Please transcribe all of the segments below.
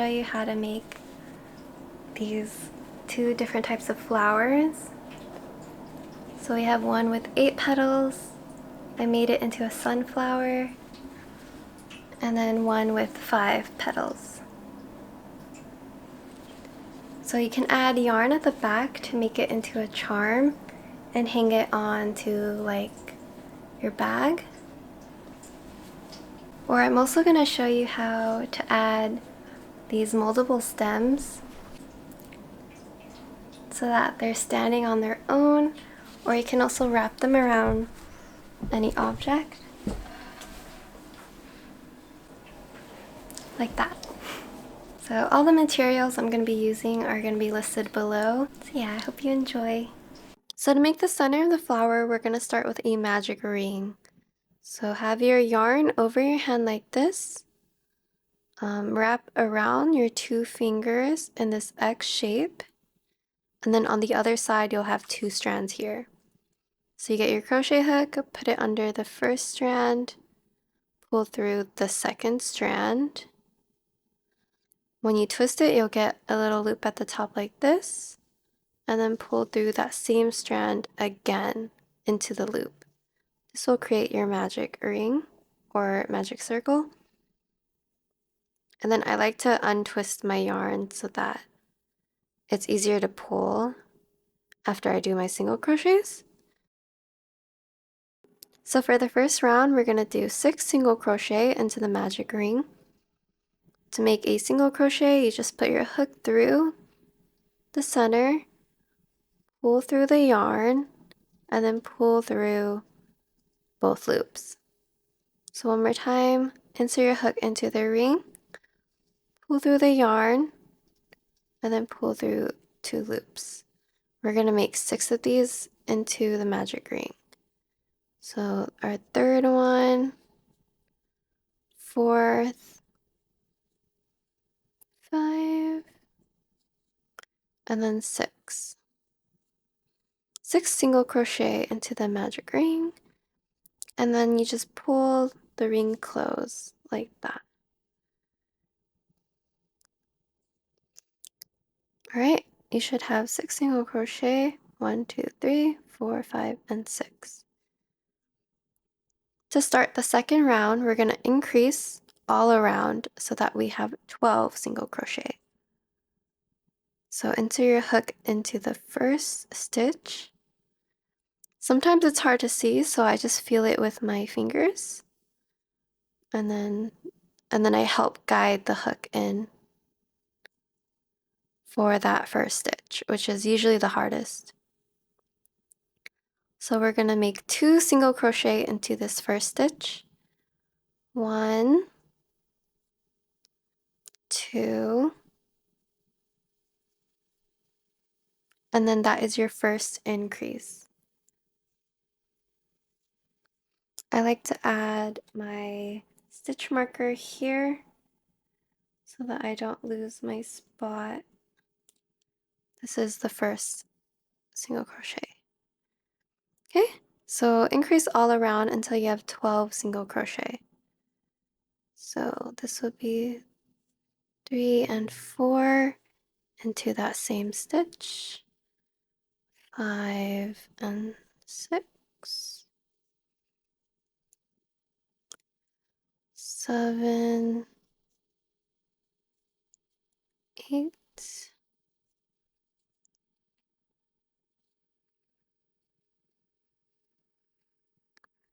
you how to make these two different types of flowers. So we have one with 8 petals. I made it into a sunflower. And then one with 5 petals. So you can add yarn at the back to make it into a charm and hang it on to like your bag. Or I'm also going to show you how to add these moldable stems so that they're standing on their own, or you can also wrap them around any object like that. So all the materials I'm going to be using are going to be listed below. So yeah, I hope you enjoy. So to make the center of the flower, we're going to start with a magic ring. So have your yarn over your hand like this. Wrap around your 2 fingers in this X shape. And then on the other side, you'll have 2 strands here. So you get your crochet hook, put it under the first strand, pull through the second strand. When you twist it, you'll get a little loop at the top like this, and then pull through that same strand again into the loop. This will create your magic ring or magic circle. And then I like to untwist my yarn so that it's easier to pull after I do my single crochets. So for the first round, we're going to do 6 single crochet into the magic ring. To make a single crochet, you just put your hook through the center, pull through the yarn, and then pull through both loops. So one more time, insert your hook into the ring, pull through the yarn, and then pull through 2 loops. We're going to make 6 of these into the magic ring. So our third one, fourth, 5, and then 6. 6 single crochet into the magic ring, and then you just pull the ring close like that. Alright, you should have 6 single crochet, 1, 2, 3, 4, 5, and 6. To start the second round, we're going to increase all around so that we have 12 single crochet. So insert your hook into the first stitch. Sometimes it's hard to see, so I just feel it with my fingers. And then I help guide the hook in for that first stitch, which is usually the hardest. So we're going to make 2 single crochet into this first stitch. 1, 2, and then that is your first increase. I like to add my stitch marker here so that I don't lose my spot. This is the first single crochet. Okay, so increase all around until you have 12 single crochet. So this would be 3 and 4 into that same stitch, 5 and 6, 7, 8,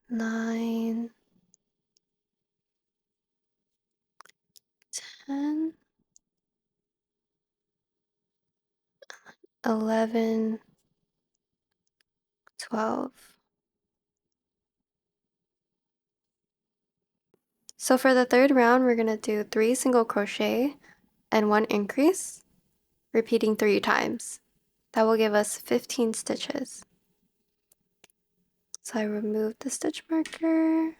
9, 10, 11, 12. So for the third round, we're going to do 3 single crochet and 1 increase, repeating 3 times. That will give us 15 stitches. So I remove the stitch marker,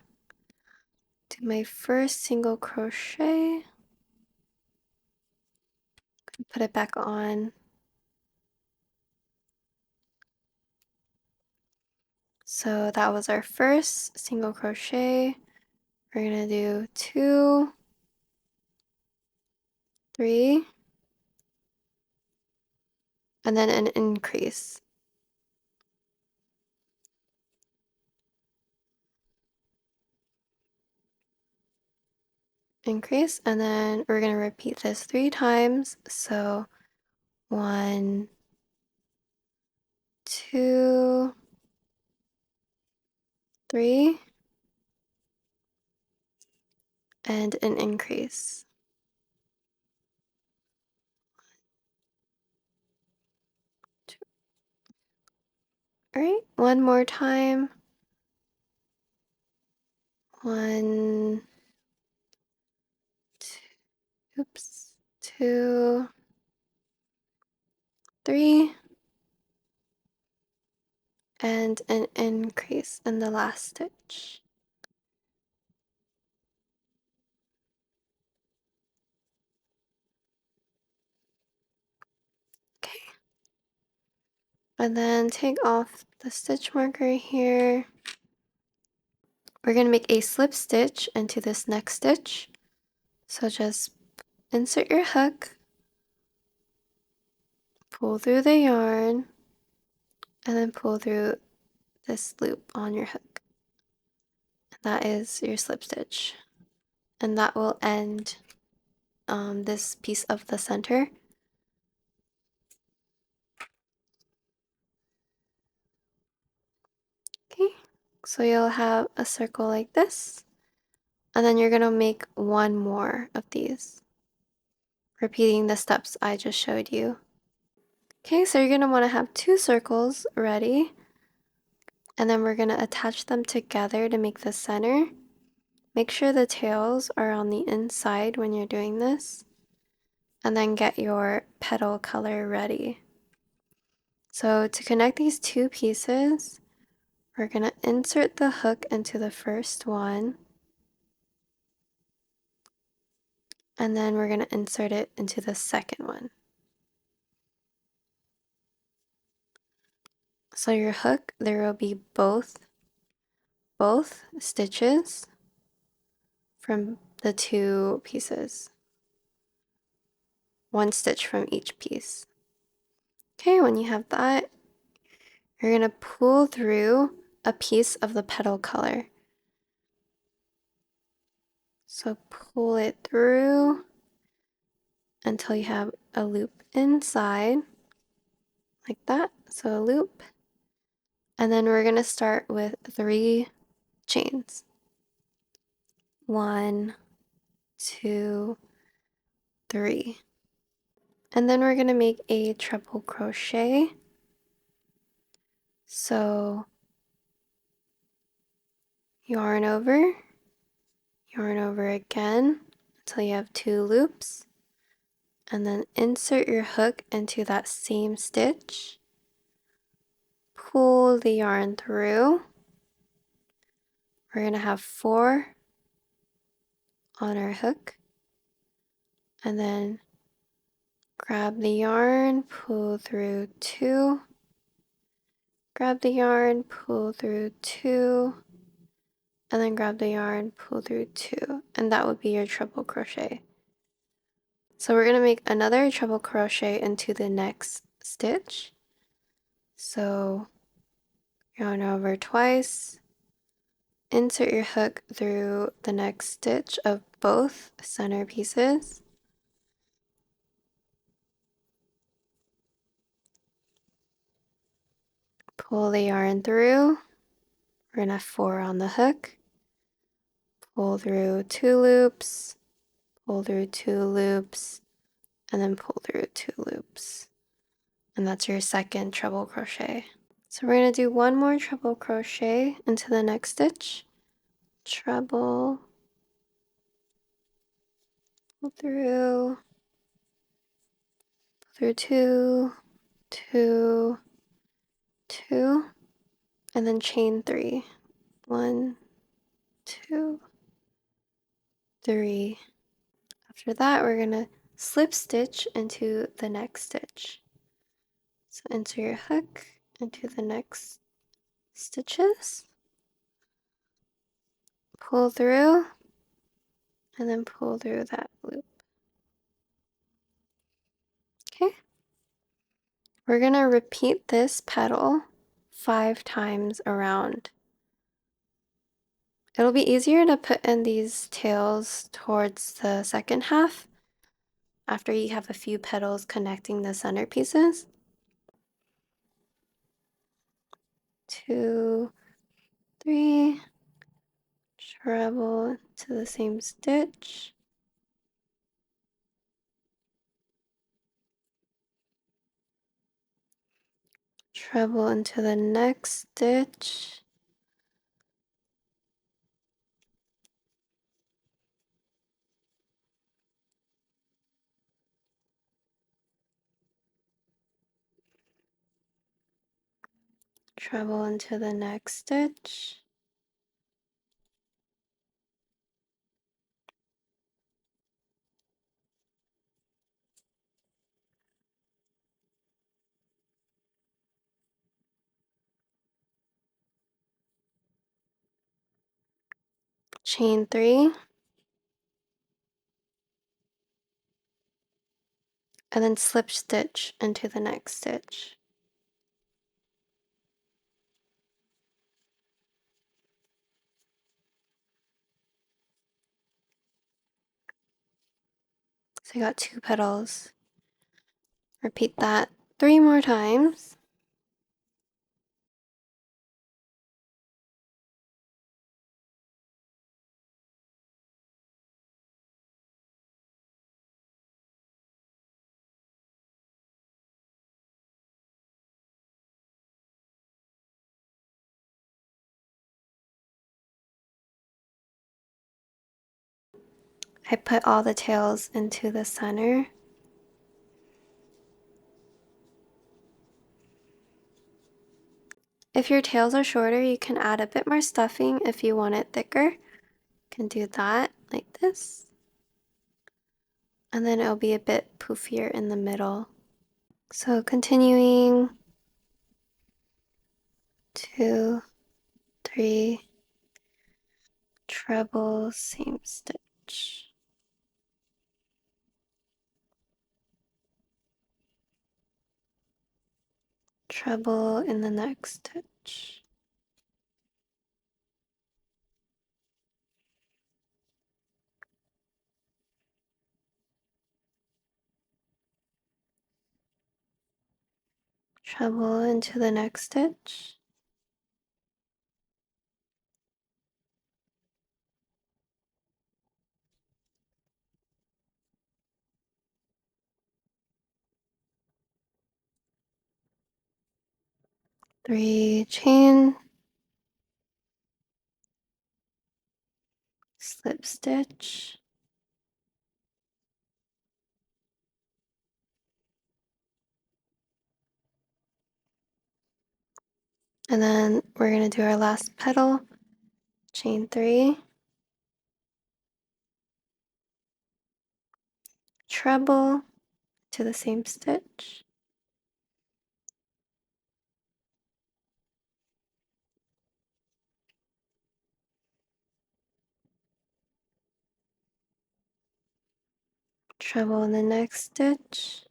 do my first single crochet, put it back on. So that was our first single crochet. We're gonna do 2, 3, and then an increase. Increase, and then we're going to repeat this 3 times. So 1, 2, 3, and an increase. All right, one more time. 1, 2, oops, 2, 3, and an increase in the last stitch. Okay. And then take off the stitch marker here. We're going to make a slip stitch into this next stitch. So just insert your hook, pull through the yarn, and then pull through this loop on your hook. That is your slip stitch. And that will end this piece of the center. Okay, so you'll have a circle like this, and then you're gonna make one more of these, repeating the steps I just showed you. Okay, so you're gonna wanna have 2 circles ready, and then we're gonna attach them together to make the center. Make sure the tails are on the inside when you're doing this, and then get your petal color ready. So to connect these 2 pieces, we're gonna insert the hook into the first one, and then we're gonna insert it into the second one. So your hook, there will be both stitches from the 2 pieces. 1 stitch from each piece. Okay, when you have that, you're gonna pull through a piece of the petal color. So pull it through until you have a loop inside, like that. So a loop. And then we're gonna start with 3 chains. 1, 2, 3. And then we're gonna make a treble crochet. So yarn over again until you have 2 loops, and then insert your hook into that same stitch. Pull the yarn through. We're gonna have 4 on our hook, and then grab the yarn, pull through 2, grab the yarn, pull through 2, and then grab the yarn, pull through 2, and that would be your treble crochet. So we're gonna make another treble crochet into the next stitch. So yarn over twice, insert your hook through the next stitch of both center pieces, pull the yarn through. We're gonna have 4 on the hook, pull through 2 loops, pull through 2 loops, and then pull through 2 loops. And that's your second treble crochet. So we're gonna do one more treble crochet into the next stitch. Treble, pull through 2, 2, 2, and then chain 3. 1, 2, 3. After that, we're gonna slip stitch into the next stitch. So insert your hook into the next stitches, pull through, and then pull through that loop. We're gonna repeat this petal 5 times around. It'll be easier to put in these tails towards the second half after you have a few petals connecting the center pieces. 2, 3, treble to the same stitch. Treble into the next stitch. Treble into the next stitch. Chain 3. And then slip stitch into the next stitch. So I got 2 petals. Repeat that 3 more times. I put all the tails into the center. If your tails are shorter, you can add a bit more stuffing if you want it thicker. You can do that like this. And then it'll be a bit poofier in the middle. So continuing, 2, 3, treble, same stitch. Treble in the next stitch. Treble into the next stitch. Three chain, slip stitch, and then we're going to do our last petal, chain 3, treble to the same stitch, treble in the next stitch,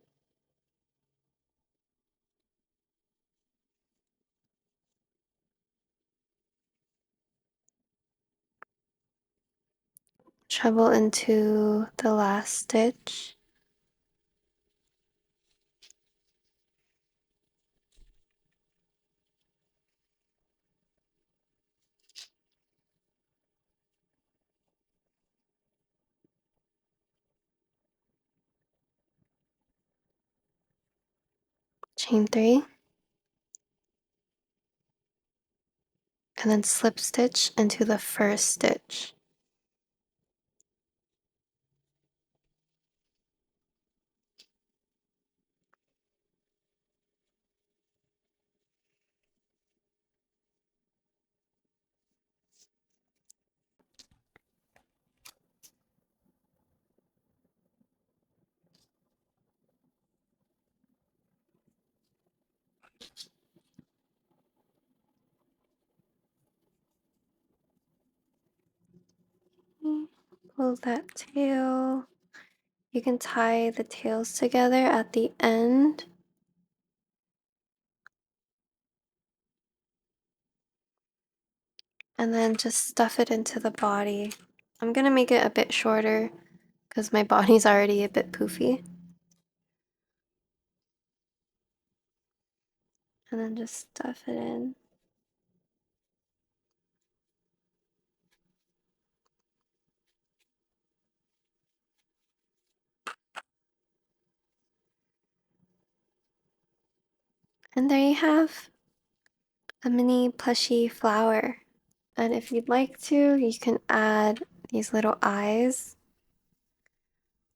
treble into the last stitch, chain 3, and then slip stitch into the first stitch. Pull that tail. You can tie the tails together at the end. and then just stuff it into the body. I'm gonna make it a bit shorter because my body's already a bit poofy. And then just stuff it in. And there you have a mini plushy flower. And if you'd like to, you can add these little eyes,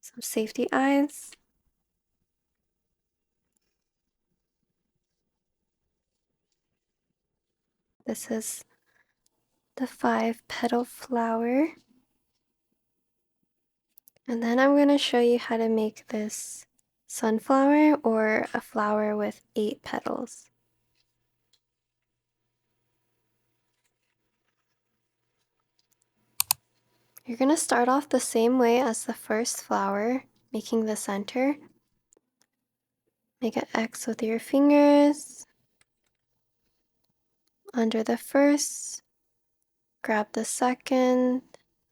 some safety eyes. This is the 5-petal flower. And then I'm going to show you how to make this sunflower or a flower with 8 petals. You're going to start off the same way as the first flower, making the center. Make an X with your fingers. Under the first, grab the second,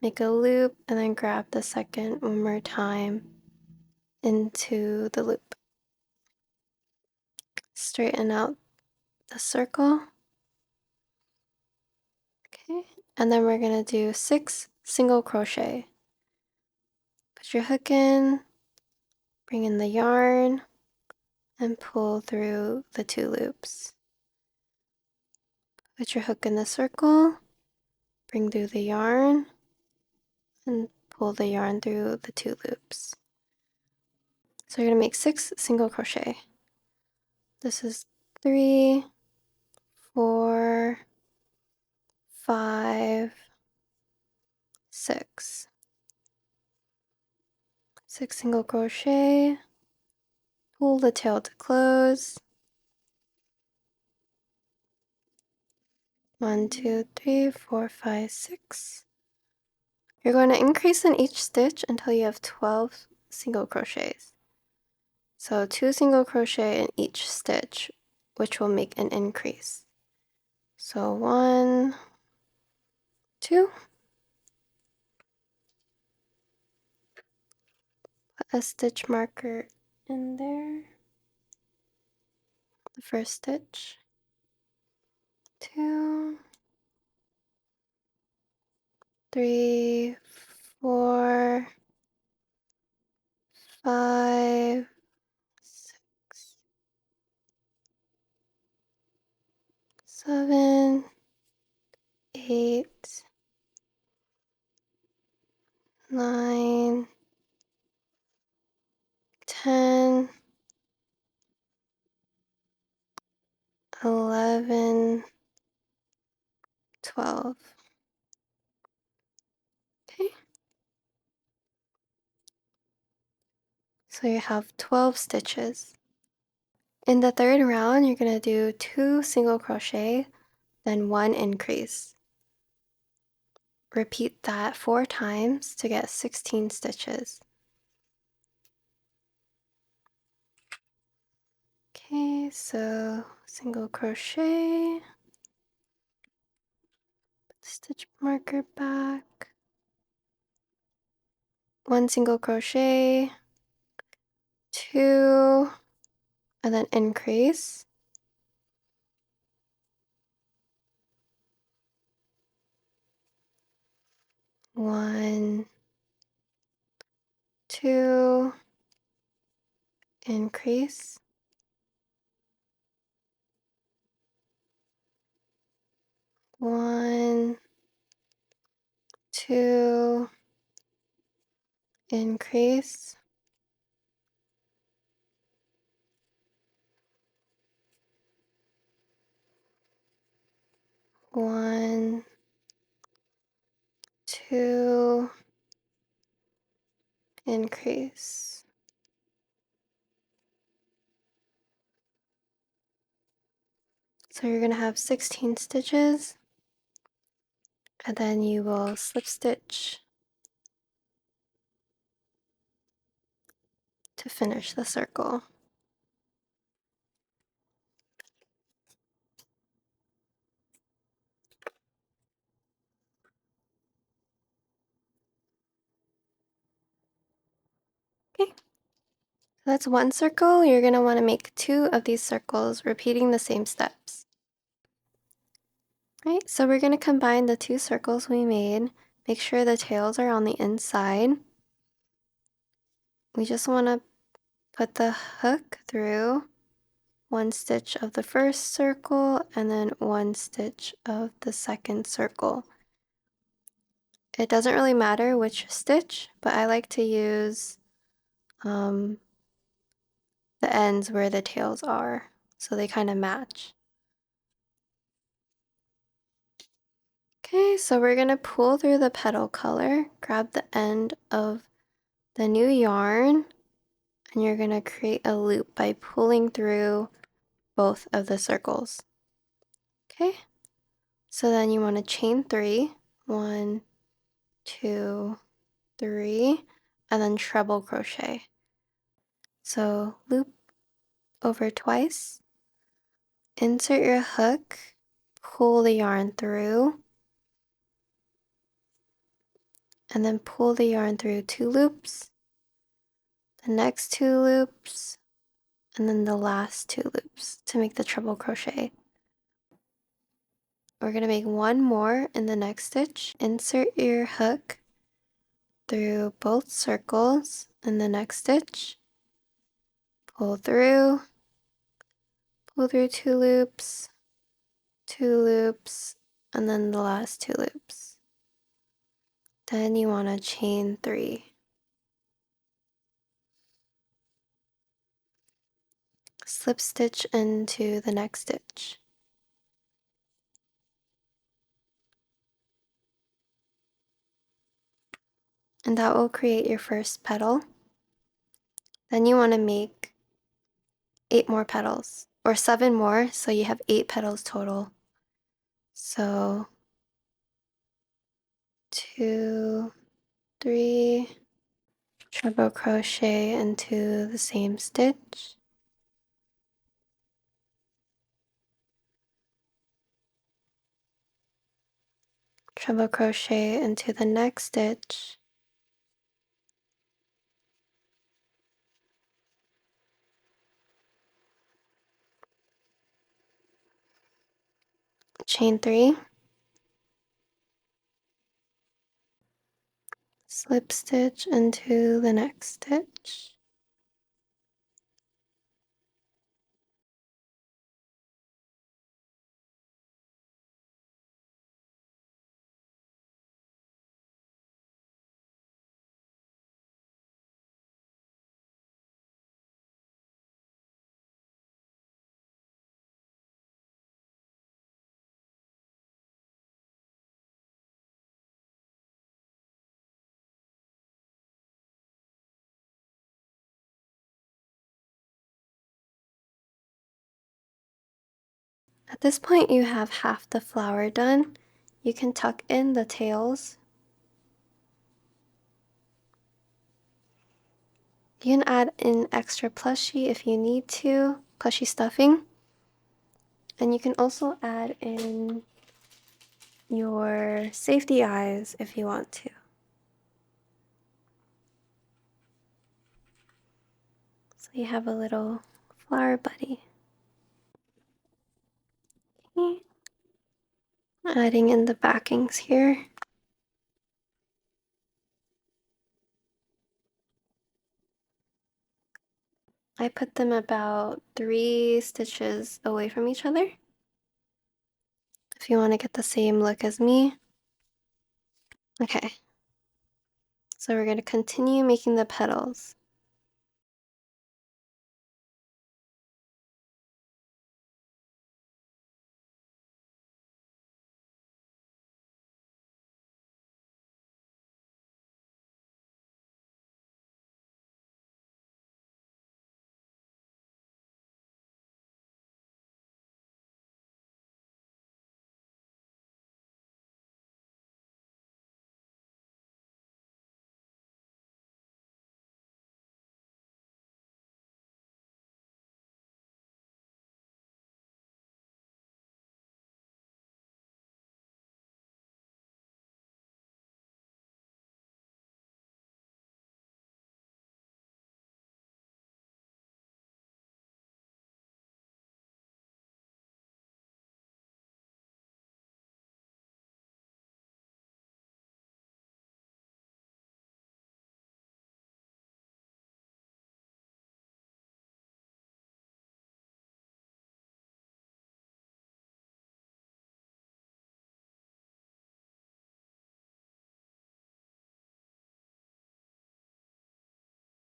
make a loop, and then grab the second one more time into the loop. Straighten out the circle. Okay, and then we're gonna do 6 single crochet. Put your hook in, bring in the yarn, and pull through the 2 loops. Put your hook in the circle, bring through the yarn, and pull the yarn through the 2 loops. So you're gonna make 6 single crochet. This is 3, 4, 5, 6. 6 single crochet, pull the tail to close. 1, 2, 3, 4, 5, 6. You're going to increase in each stitch until you have 12 single crochets. So 2 single crochet in each stitch, which will make an increase. So 1, 2. Put a stitch marker in there. The first stitch. 2, 3, 4, 5, 6, 7, 8, 9, 10, 11, 12. Okay. So you have 12 stitches. In the third round, you're going to do 2 single crochet, then 1 increase. Repeat that 4 times to get 16 stitches. Okay, so single crochet, put the stitch marker back, 1 single crochet, 2, and then increase. 1, 2, increase. 1, 2, increase. 1, 2, increase. So you're going to have 16 stitches, and then you will slip stitch to finish the circle. That's one circle. You're going to want to make 2 of these circles, repeating the same steps. Right, so we're going to combine the 2 circles we made. Make sure the tails are on the inside. We just want to put the hook through 1 stitch of the first circle and then 1 stitch of the second circle. It doesn't really matter which stitch, but I like to use the ends where the tails are, so they kind of match. Okay, so we're going to pull through the petal color, grab the end of the new yarn, and you're going to create a loop by pulling through both of the circles. Okay, so then you want to chain 3, 1, 2, 3, and then treble crochet. So loop over twice, insert your hook, pull the yarn through, and then pull the yarn through 2 loops, the next 2 loops, and then the last 2 loops to make the treble crochet. We're going to make 1 more in the next stitch. Insert your hook through both circles in the next stitch, pull through 2 loops, 2 loops, and then the last 2 loops. Then you want to chain 3. Slip stitch into the next stitch. And that will create your first petal. Then you want to make 8 more petals, or 7 more, so you have 8 petals total. So 2, 3, treble crochet into the same stitch, treble crochet into the next stitch, chain 3, slip stitch into the next stitch, At this point you have half the flower done. You can tuck in the tails. You can add in extra plushie if you need to, plushie stuffing. And you can also add in your safety eyes if you want to. So you have a little flower buddy. Okay. Adding in the backings here. I put them about 3 stitches away from each other. If you want to get the same look as me. Okay. So we're going to continue making the petals.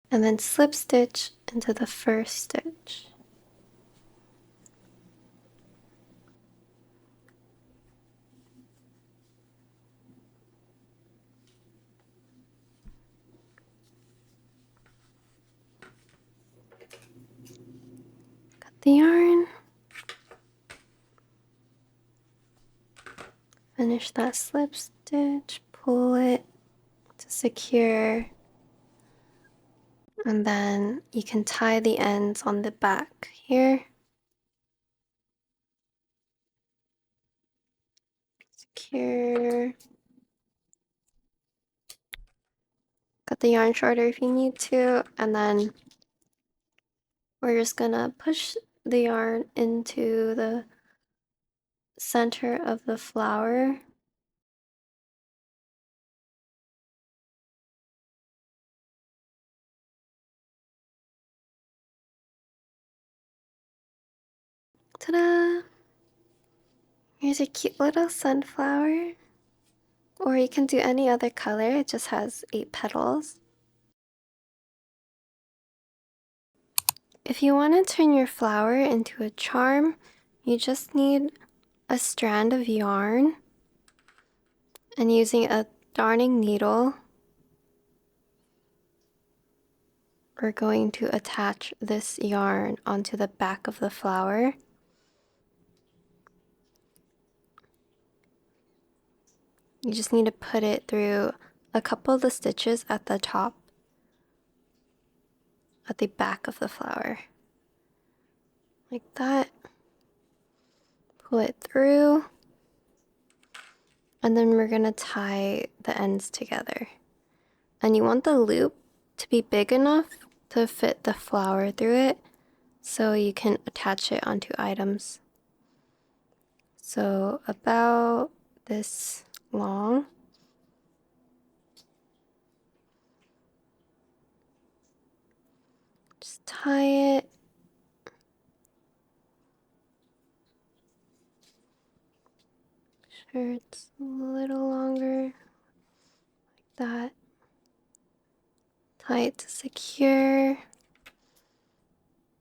and then slip stitch into the first stitch. Cut the yarn, finish that slip stitch, pull it to secure, and then you can tie the ends on the back here. Secure. Cut the yarn shorter if you need to, and then we're just gonna push the yarn into the center of the flower. Ta-da! Here's a cute little sunflower. Or you can do any other color, it just has 8 petals. If you want to turn your flower into a charm, you just need a strand of yarn, and using a darning needle, we're going to attach this yarn onto the back of the flower. You just need to put it through a couple of the stitches at the top, at the back of the flower. Like that. Pull it through. And then we're gonna tie the ends together. And you want the loop to be big enough to fit the flower through it so you can attach it onto items. So about this long. Just tie it. Sure, it's a little longer, like that. Tie it to secure.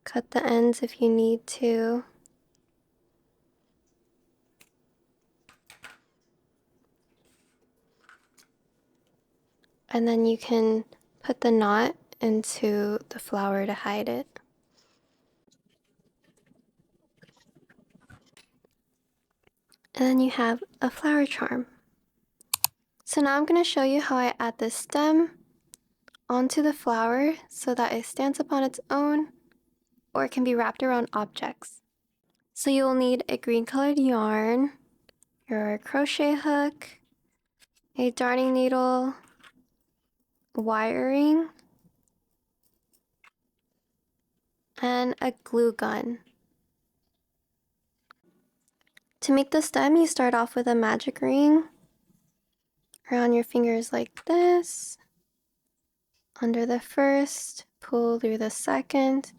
Cut the ends if you need to. And then you can put the knot into the flower to hide it. And then you have a flower charm. So now I'm going to show you how I add the stem onto the flower so that it stands up on its own, or it can be wrapped around objects. So you'll need a green colored yarn, your crochet hook, a darning needle, wiring, and a glue gun. To make the stem, you start off with a magic ring around your fingers like this. Under the first, pull through the second,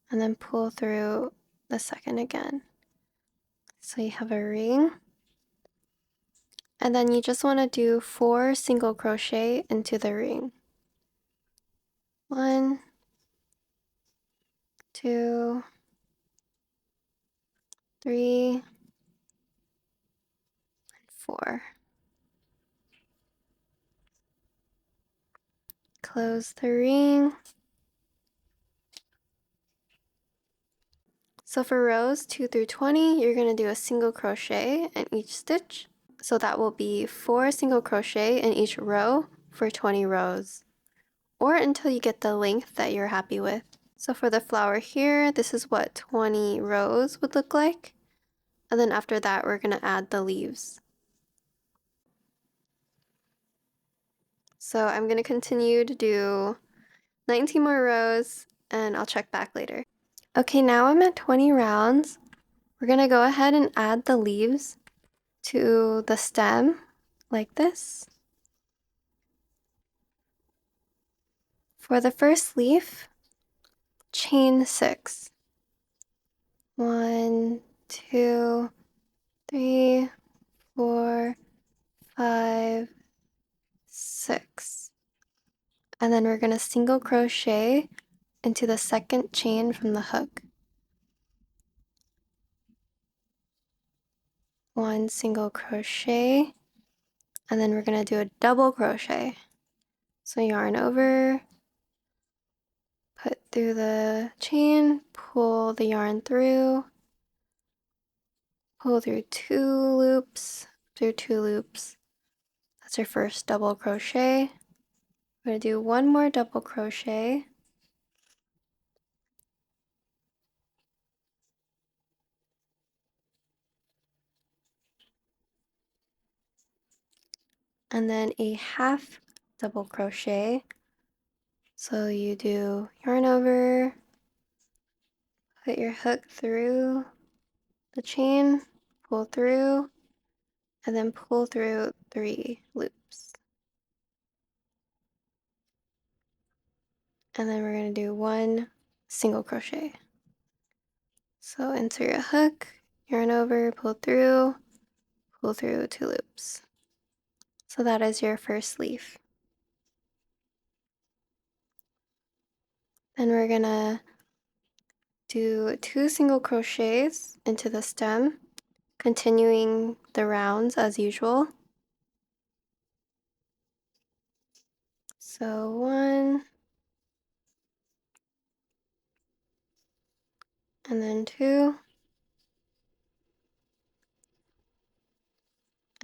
and then pull through the second again. So you have a ring. And then you just want to do 4 single crochet into the ring. 1, 2, 3, 4. Close the ring. So for rows 2 through 20, you're going to do a single crochet in each stitch. So that will be 4 single crochet in each row for 20 rows, or until you get the length that you're happy with. So for the flower here, this is what 20 rows would look like. And then after that, we're going to add the leaves. So I'm going to continue to do 19 more rows, and I'll check back later. Okay, now I'm at 20 rounds. We're going to go ahead and add the leaves to the stem like this. For the first leaf, chain 6. 1, 2, 3, 4, 5, 6. And then we're going to single crochet into the second chain from the hook. One single crochet, and then we're going to do a double crochet. So yarn over, put through the chain, pull the yarn through, pull through 2 loops, through 2 loops. That's your first double crochet. We're going to do one more double crochet. And then a half double crochet. So you do yarn over, put your hook through the chain, pull through, and then pull through 3 loops. And then we're going to do one single crochet. So insert your hook, yarn over, pull through 2 loops. So that is your first leaf. Then we're going to do 2 single crochets into the stem, continuing the rounds as usual. So 1, and then 2,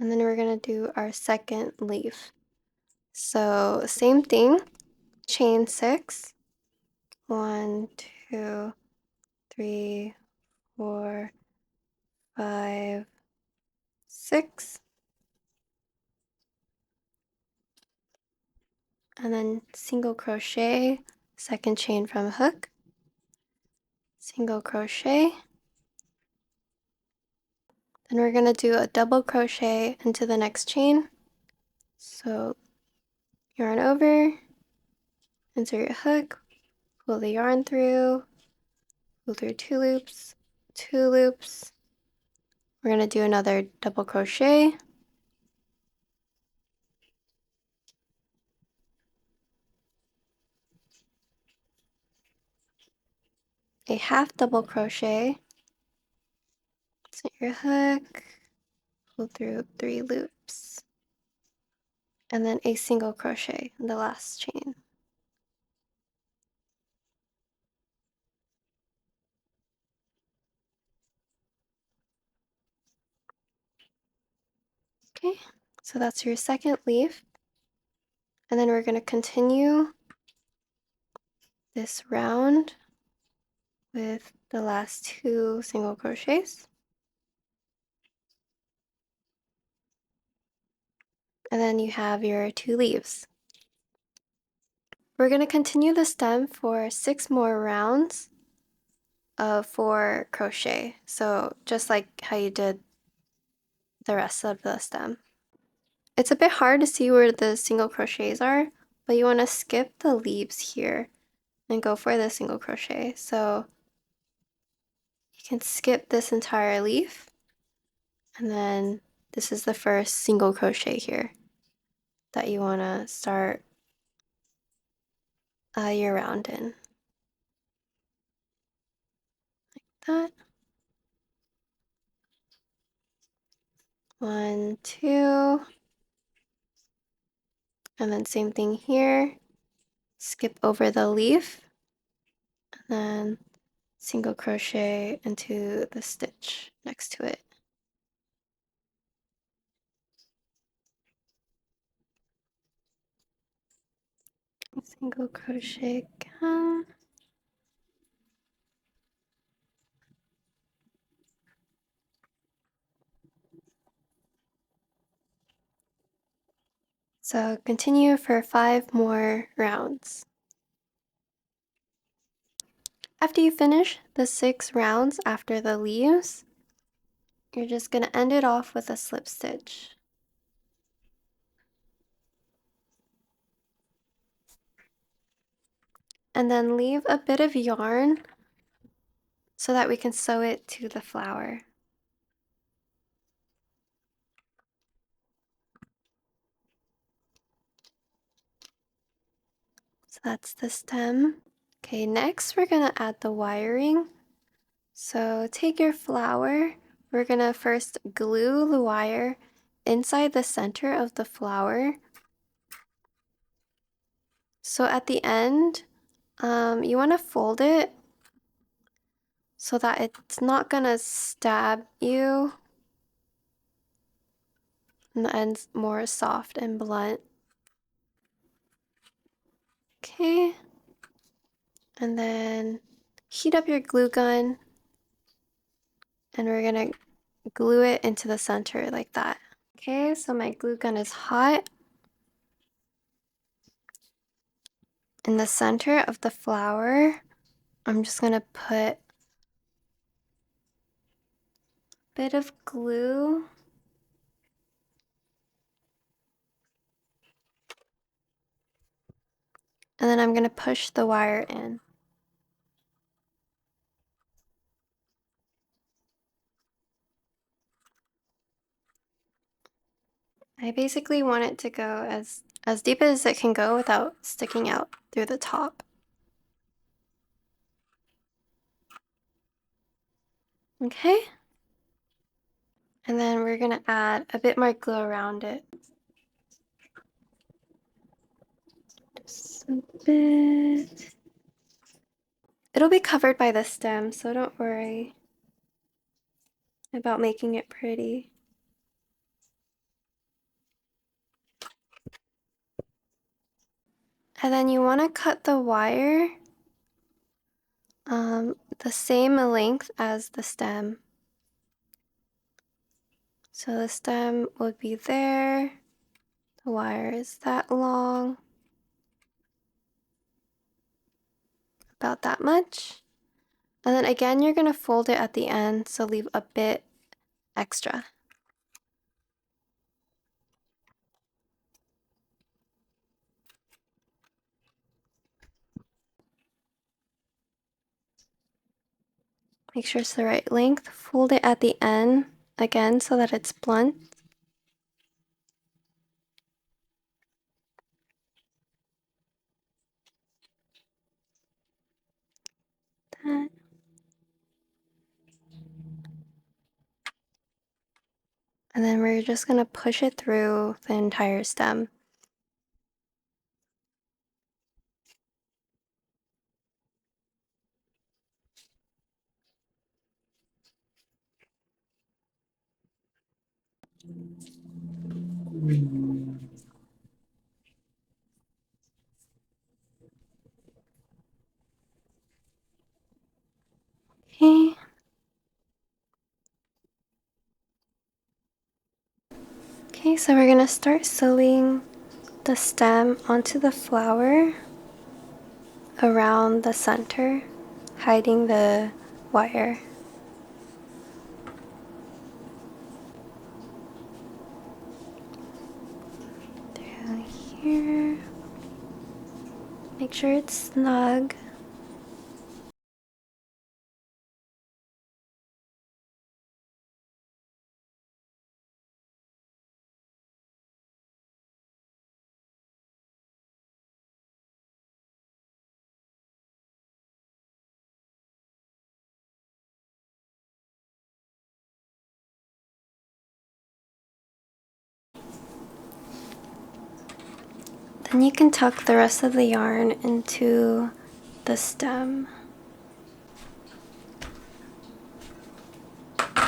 and then we're going to do our second leaf. So same thing, chain 6, 1, 2, 3, 4, 5, 6, and then single crochet, second chain from hook, single crochet, then we're going to do a double crochet into the next chain. So yarn over, insert your hook, pull the yarn through, pull through 2 loops, 2 loops. We're going to do another double crochet, a half double crochet, insert your hook, pull through 3 loops, and then a single crochet in the last chain. Okay, so that's your second leaf. And then we're going to continue this round with the last 2 single crochets. And then you have your 2 leaves. We're going to continue the stem for 6 more rounds of 4 crochet. So just like how you did the rest of the stem. It's a bit hard to see where the single crochets are, but you want to skip the leaves here and go for the single crochet. So you can skip this entire leaf, and then this is the first single crochet here that you want to start your round in. Like that. 1, 2, and then same thing here. Skip over the leaf, and then single crochet into the stitch next to it. Single crochet again. So continue for 5 more rounds. After you finish the 6 rounds after the leaves, you're just going to end it off with a slip stitch. And then leave a bit of yarn so that we can sew it to the flower. That's the stem. Okay, next we're gonna add the wiring. So take your flower. We're gonna first glue the wire inside the center of the flower. So at the end, you wanna fold it so that it's not gonna stab you and the end's more soft and blunt. Okay. And then heat up your glue gun and we're gonna glue it into the center like that. Okay, so my glue gun is hot. In the center of the flower, I'm just gonna put a bit of glue. And then I'm gonna push the wire in. I basically want it to go as deep as it can go without sticking out through the top. Okay? And then we're gonna add a bit more glue around it. Just a bit. It'll be covered by the stem, so don't worry about making it pretty. And then you want to cut the wire the same length as the stem. So the stem would be there, the wire is that long, about that much. And then again, you're going to fold it at the end, so leave a bit extra. Make sure it's the right length. Fold it at the end again so that it's blunt. That. And then we're just going to push it through the entire stem. Okay. Okay, so we're gonna start sewing the stem onto the flower around the center, hiding the wire. Through here. Make sure it's snug. Then you can tuck the rest of the yarn into the stem.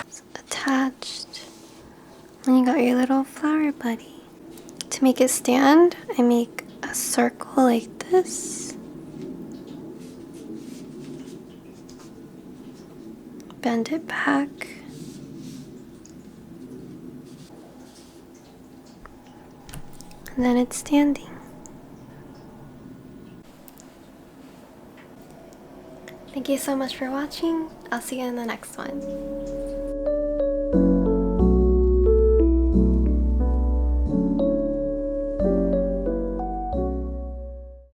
It's attached. And you got your little flower buddy. To make it stand, I make a circle like this. Bend it back. And then it's standing. Thank you so much for watching. I'll see you in the next one.